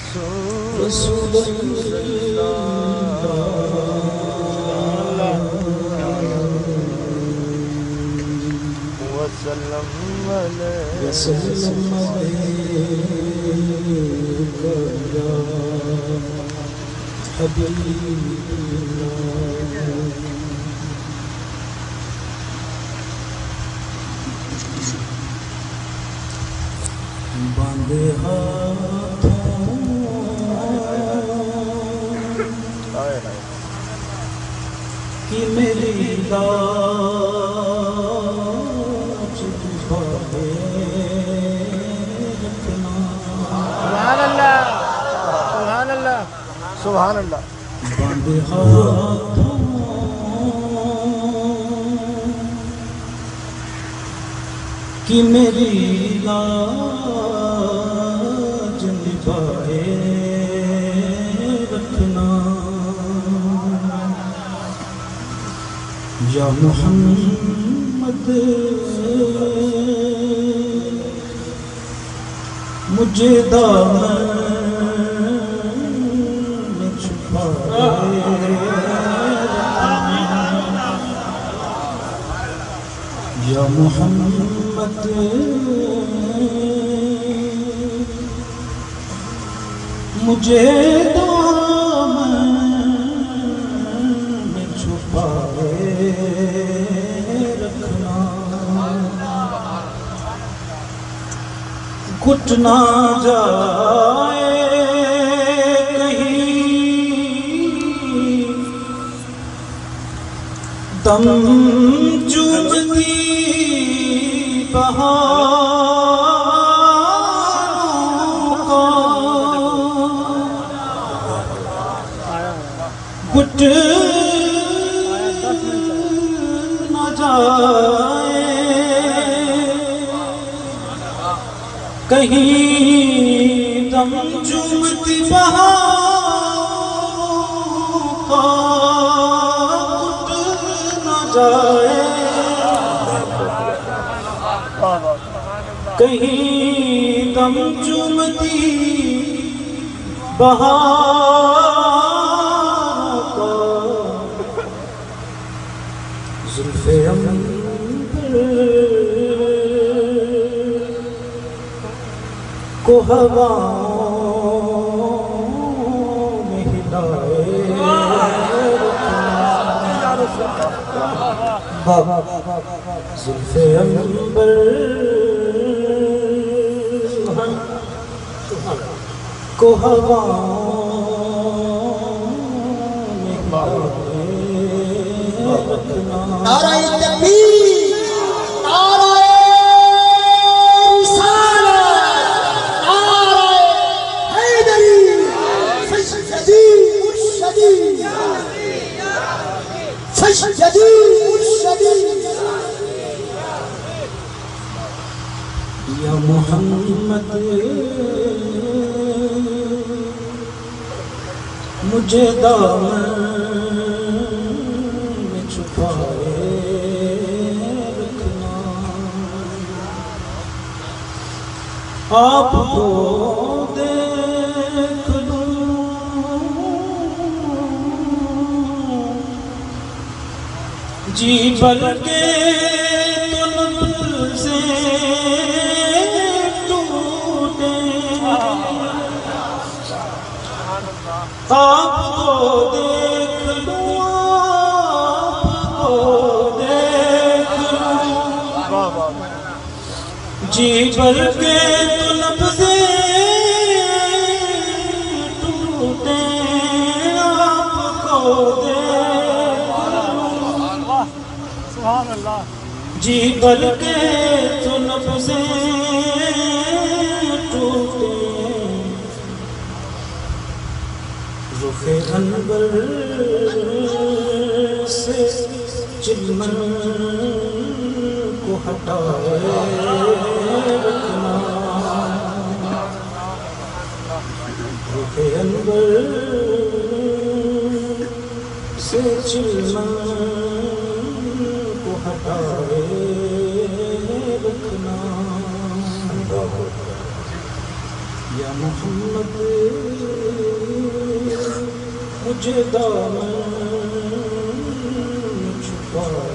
رسول وسلم عليك يا حبيب الله باندھے ہاتھوں کی میری لاج دبائے رکھنا سبحان اللہ سبحان اللہ سبحان اللہ باندھے ہاتھوں کی میری لاج نبھائے رکھنا یا محمد مجھے دامن میں چھپائے یا محمد مجھے دامن میں چھپائے رکھنا گھٹ نہ جائے کہیں دم چومتی بہاروں کا گھٹ نہ جائے کہیں دم چومتی بہاروں کا گھٹ نہ جائے کہیں دم چومتی بہاروں کا زلف عنبر کو ہواؤں میں ہلائے زلف عنبر کو ہواؤں میں ہلائے رکھنا نعرہ تکبیر نعرہ رسالت نعرہ حیدری سیدی مرشدی سیدی مرشدی یا محمد مجھے دامن میں چھپائے رکھنا آپ کو دیکھ لوں جی بھر کے طلب سے آپ کو دیکھ لوں آپ کو دیکھ لوں جی بھر کے طلب سے ٹوٹے آپ کو دیکھ لوں جی بھر کے طلب سے ٹوٹے رخ انور سے چلمن کو ہٹائے رکھنا رخ انور سے چلمن کو ہٹائے رکھنا یا محمد مجھے دامن چھپا